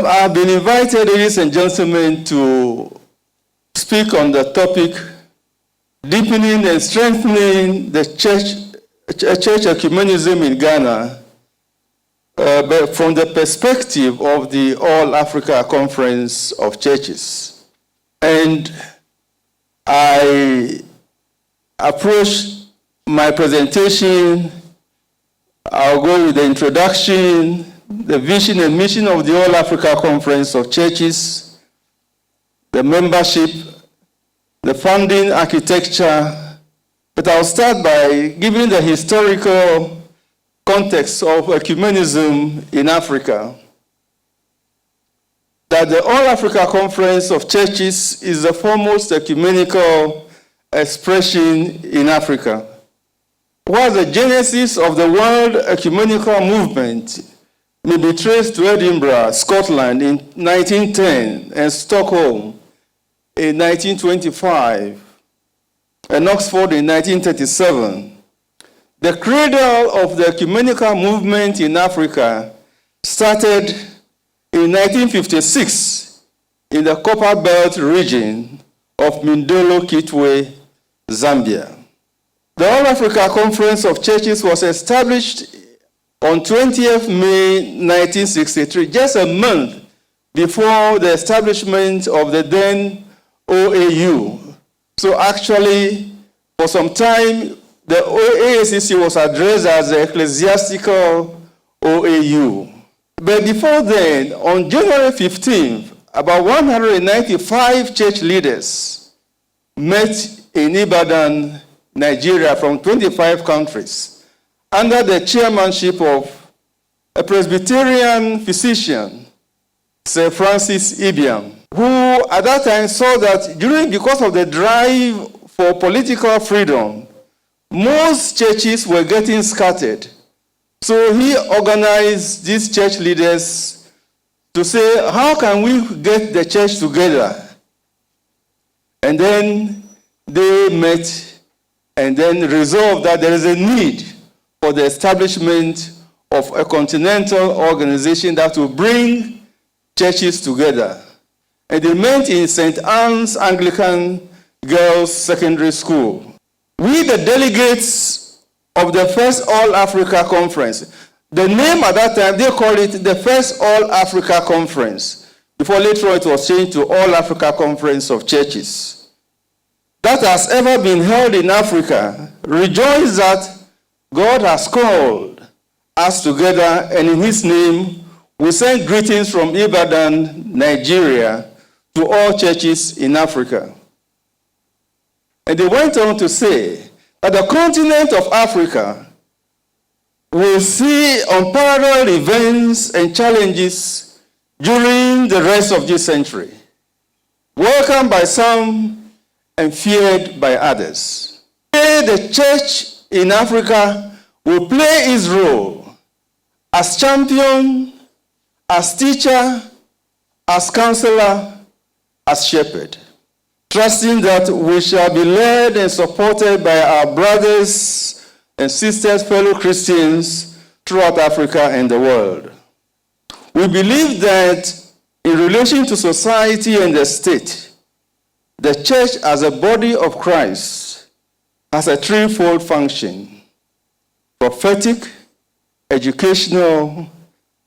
I've been invited, ladies and gentlemen, to speak on the topic, Deepening and Strengthening the Church Ecumenism in Ghana, but from the perspective of the All Africa Conference of Churches. And I approach my presentation, I'll go with the introduction, the vision and mission of the All Africa Conference of Churches, the membership, the founding architecture, but I'll start by giving the historical context of ecumenism in Africa. That the All Africa Conference of Churches is the foremost ecumenical expression in Africa. While the genesis of the world ecumenical movement may be traced to Edinburgh, Scotland in 1910 and Stockholm in 1925 and Oxford in 1937, the cradle of the ecumenical movement in Africa started in 1956 in the Copper Belt region of Mindolo, Kitwe, Zambia. The All Africa Conference of Churches was established on 20th May 1963, just a month before the establishment of the then OAU. So actually, for some time, the AACC was addressed as the Ecclesiastical OAU. But before then, on January 15th, about 195 church leaders met in Ibadan, Nigeria, from 25 countries, under the chairmanship of a Presbyterian physician, Sir Francis Ibiam, who at that time saw that because of the drive for political freedom, most churches were getting scattered. So he organized these church leaders to say, how can we get the church together? And then they met and then resolved that there is a need for the establishment of a continental organization that will bring churches together. And they met in St. Anne's Anglican Girls Secondary School. We, the delegates of the first All Africa Conference, the name at that time, they called it the first All Africa Conference, before later on it was changed to All Africa Conference of Churches, that has ever been held in Africa, rejoice that God has called us together, and in his name, we send greetings from Ibadan, Nigeria, to all churches in Africa. And they went on to say that the continent of Africa will see unparalleled events and challenges during the rest of this century, welcomed by some and feared by others. The church in Africa will play its role as champion, as teacher, as counselor, as shepherd, trusting that we shall be led and supported by our brothers and sisters, fellow Christians throughout Africa and the world. We believe that in relation to society and the state, the church as a body of Christ has a threefold function: prophetic, educational,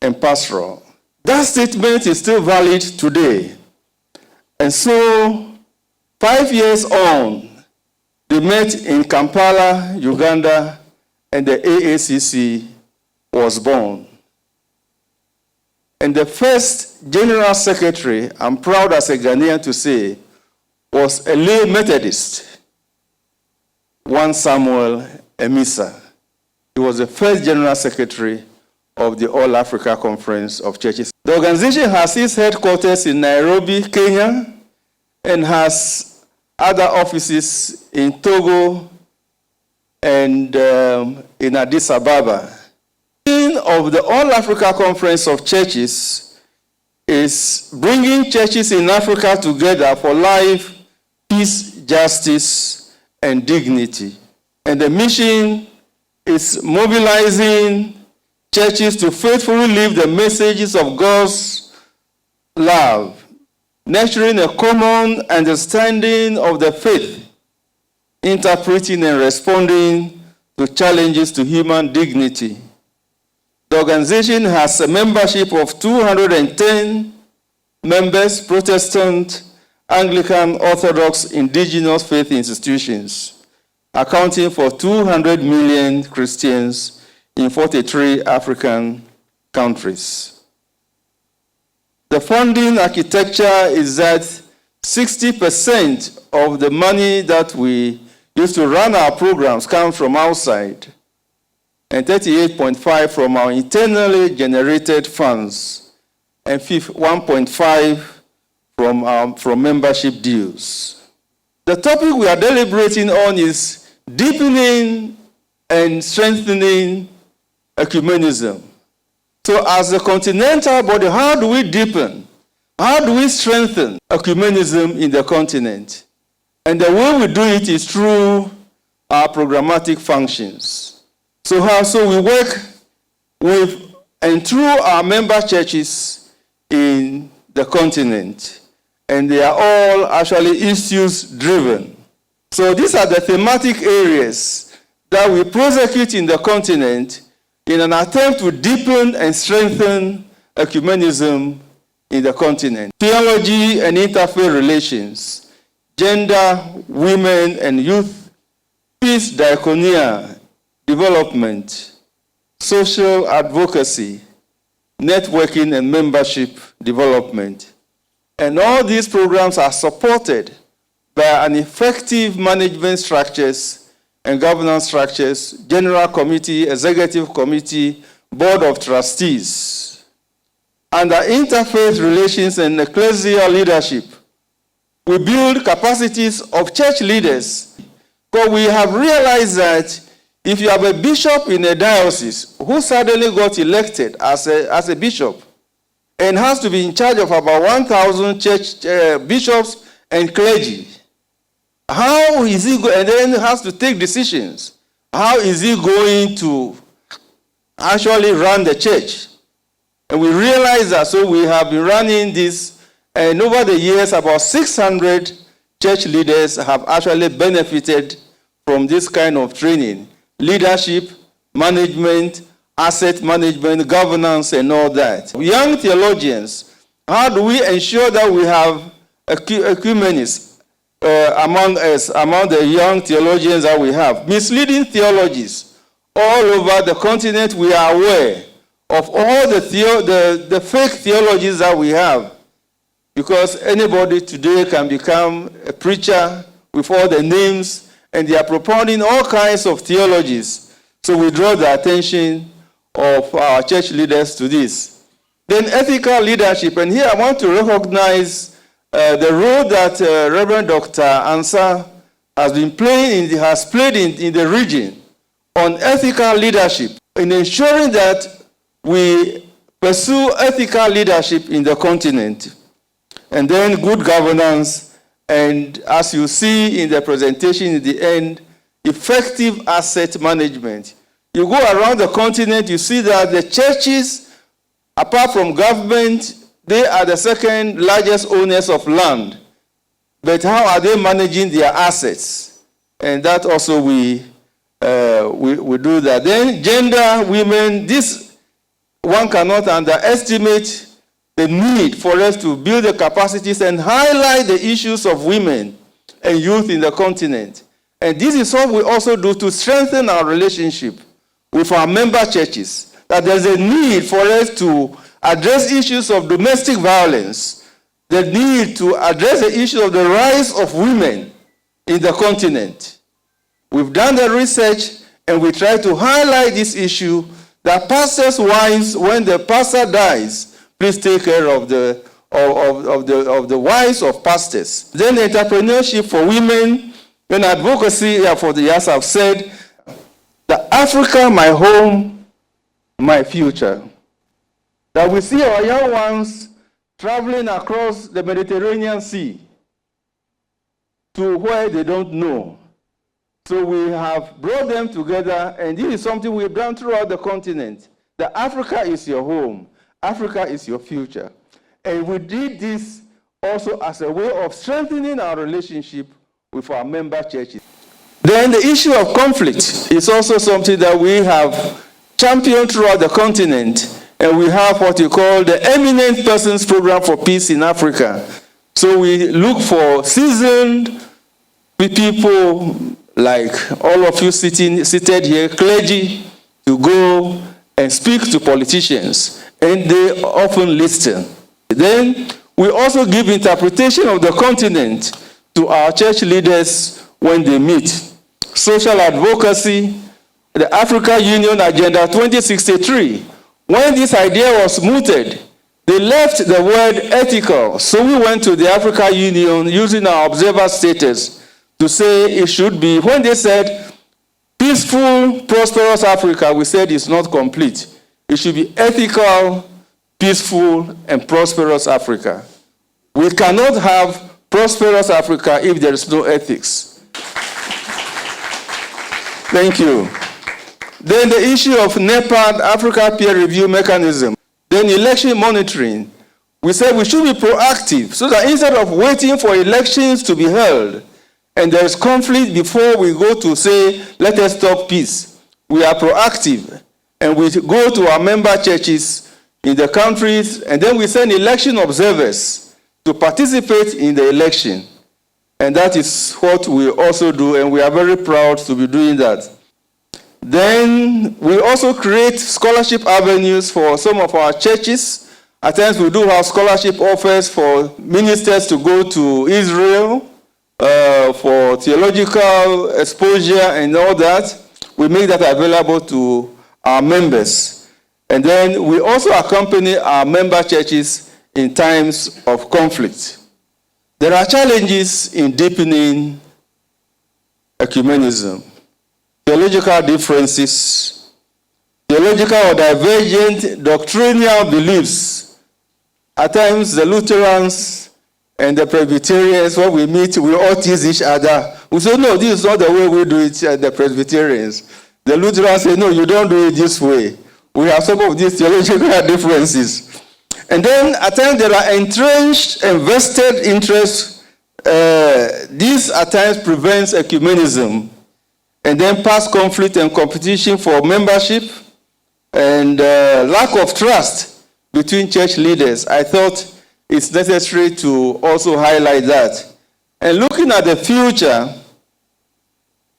and pastoral. That statement is still valid today. And so, 5 years on, they met in Kampala, Uganda, and the AACC was born. And the first general secretary, I'm proud as a Ghanaian to say, was a lay Methodist, 1 Samuel Emisa. He was the first general secretary of the All Africa Conference of Churches. The organization has its headquarters in Nairobi, Kenya, and has other offices in Togo and in Addis Ababa. The aim of the All Africa Conference of Churches is bringing churches in Africa together for life, peace, justice, and dignity. And the mission is mobilizing churches to faithfully live the messages of God's love, nurturing a common understanding of the faith, interpreting and responding to challenges to human dignity. The organization has a membership of 210 members, Protestant, Anglican, Orthodox, indigenous faith institutions, accounting for 200 million Christians in 43 African countries. The funding architecture is that 60% of the money that we use to run our programs comes from outside, and 38.5% from our internally generated funds, and 1.5% from membership dues. The topic we are deliberating on is deepening and strengthening ecumenism. So as a continental body, how do we deepen? How do we strengthen ecumenism in the continent? And the way we do it is through our programmatic functions. So we work with and through our member churches in the continent. And they are all actually issues-driven. So these are the thematic areas that we prosecute in the continent in an attempt to deepen and strengthen ecumenism in the continent. Theology and interfaith relations, gender, women and youth, peace, diaconia, development, social advocacy, networking and membership development. And all these programs are supported by an effective management structures and governance structures, general committee, executive committee, board of trustees. Under interfaith relations and ecclesial leadership, we build capacities of church leaders, because we have realized that if you have a bishop in a diocese who suddenly got elected as a bishop and has to be in charge of about 1,000 church bishops and clergy, how is he going, and then has to take decisions, how is he going to actually run the church? And we realize that, so we have been running this, and over the years, about 600 church leaders have actually benefited from this kind of training. Leadership, management, asset management, governance, and all that. Young theologians, how do we ensure that we have ecumenists among us, among the young theologians that we have? Misleading theologies all over the continent. We are aware of all the fake theologies that we have, because anybody today can become a preacher with all the names, and they are propounding all kinds of theologies. So we draw the attention of our church leaders to this. Then ethical leadership, and here I want to recognize the role that Reverend Dr. Ansah has played in the region on ethical leadership, in ensuring that we pursue ethical leadership in the continent. And then good governance, and as you see in the presentation in the end, effective asset management. You go around the continent, you see that the churches, apart from government, they are the second largest owners of land. But how are they managing their assets? And that also we do that. Then gender, women, this one cannot underestimate the need for us to build the capacities and highlight the issues of women and youth in the continent. And this is what we also do to strengthen our relationship with our member churches, that there's a need for us to address issues of domestic violence, the need to address the issue of the rise of women in the continent. We've done the research, and we try to highlight this issue, that pastors' wives, when the pastor dies, please take care of the wives of pastors. Then entrepreneurship for women and advocacy for the years I've said, that Africa, my home, my future. That we see our young ones traveling across the Mediterranean Sea to where they don't know. So we have brought them together, and this is something we've done throughout the continent. That Africa is your home. Africa is your future. And we did this also as a way of strengthening our relationship with our member churches. Then the issue of conflict is also something that we have championed throughout the continent, and we have what we call the Eminent Persons Program for Peace in Africa. So we look for seasoned people like all of you seated here, clergy, to go and speak to politicians, and they often listen. Then we also give interpretation of the continent to our church leaders when they meet. Social advocacy, the Africa Union Agenda 2063. When this idea was mooted, they left the word ethical. So we went to the Africa Union using our observer status to say it should be. When they said peaceful, prosperous Africa, we said it's not complete. It should be ethical, peaceful, and prosperous Africa. We cannot have prosperous Africa if there is no ethics. Thank you. Then the issue of NEPAD, Africa Peer Review Mechanism. Then election monitoring. We said we should be proactive so that instead of waiting for elections to be held and there is conflict before we go to say, let us talk peace, we are proactive and we go to our member churches in the countries, and then we send election observers to participate in the election. And that is what we also do, and we are very proud to be doing that. Then we also create scholarship avenues for some of our churches. At times we do have scholarship offers for ministers to go to Israel for theological exposure and all that. We make that available to our members. And then we also accompany our member churches in times of conflict. There are challenges in deepening ecumenism. Theological differences, theological or divergent doctrinal beliefs. At times, the Lutherans and the Presbyterians, when we meet, we all tease each other. We say, no, this is not the way we do it at the Presbyterians. The Lutherans say, no, you don't do it this way. We have some of these theological differences. And then at times there are entrenched and vested interests. This at times prevents ecumenism. And then past conflict and competition for membership and lack of trust between church leaders. I thought it's necessary to also highlight that. And looking at the future,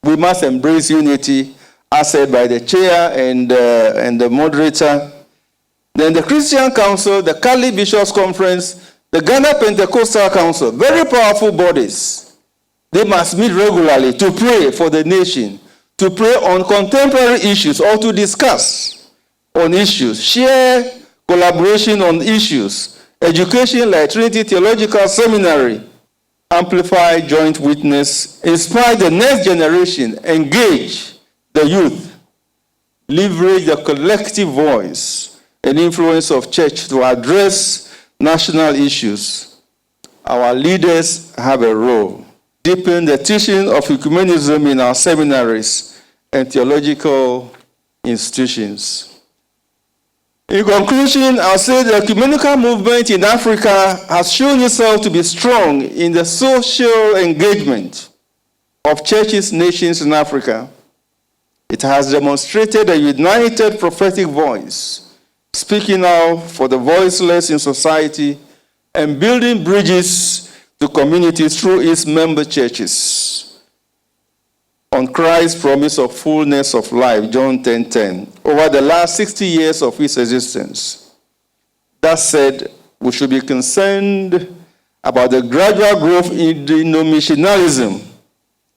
we must embrace unity, as said by the chair and the moderator. Then the Christian Council, the Cali Bishops Conference, the Ghana Pentecostal Council, very powerful bodies. They must meet regularly to pray for the nation, to pray on contemporary issues or to discuss on issues, share collaboration on issues, education like Trinity Theological Seminary, amplify joint witness, inspire the next generation, engage the youth, leverage the collective voice and influence of church to address national issues. Our leaders have a role. Deepen the teaching of ecumenism in our seminaries and theological institutions. In conclusion, I'll say the ecumenical movement in Africa has shown itself to be strong in the social engagement of churches, nations in Africa. It has demonstrated a united prophetic voice, speaking out for the voiceless in society and building bridges to communities through its member churches. On Christ's promise of fullness of life, John 10:10, over the last 60 years of its existence. That said, we should be concerned about the gradual growth in denominationalism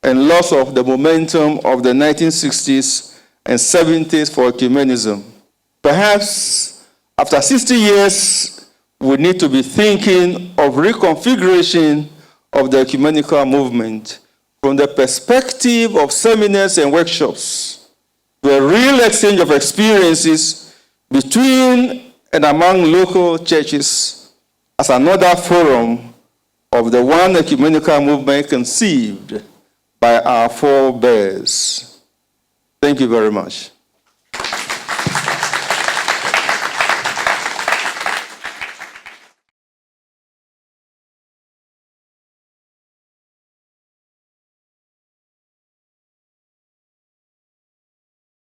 and loss of the momentum of the 1960s and 70s for ecumenism. Perhaps after 60 years, we need to be thinking of reconfiguration of the ecumenical movement from the perspective of seminars and workshops to a real exchange of experiences between and among local churches as another forum of the one ecumenical movement conceived by our forebears. Thank you very much.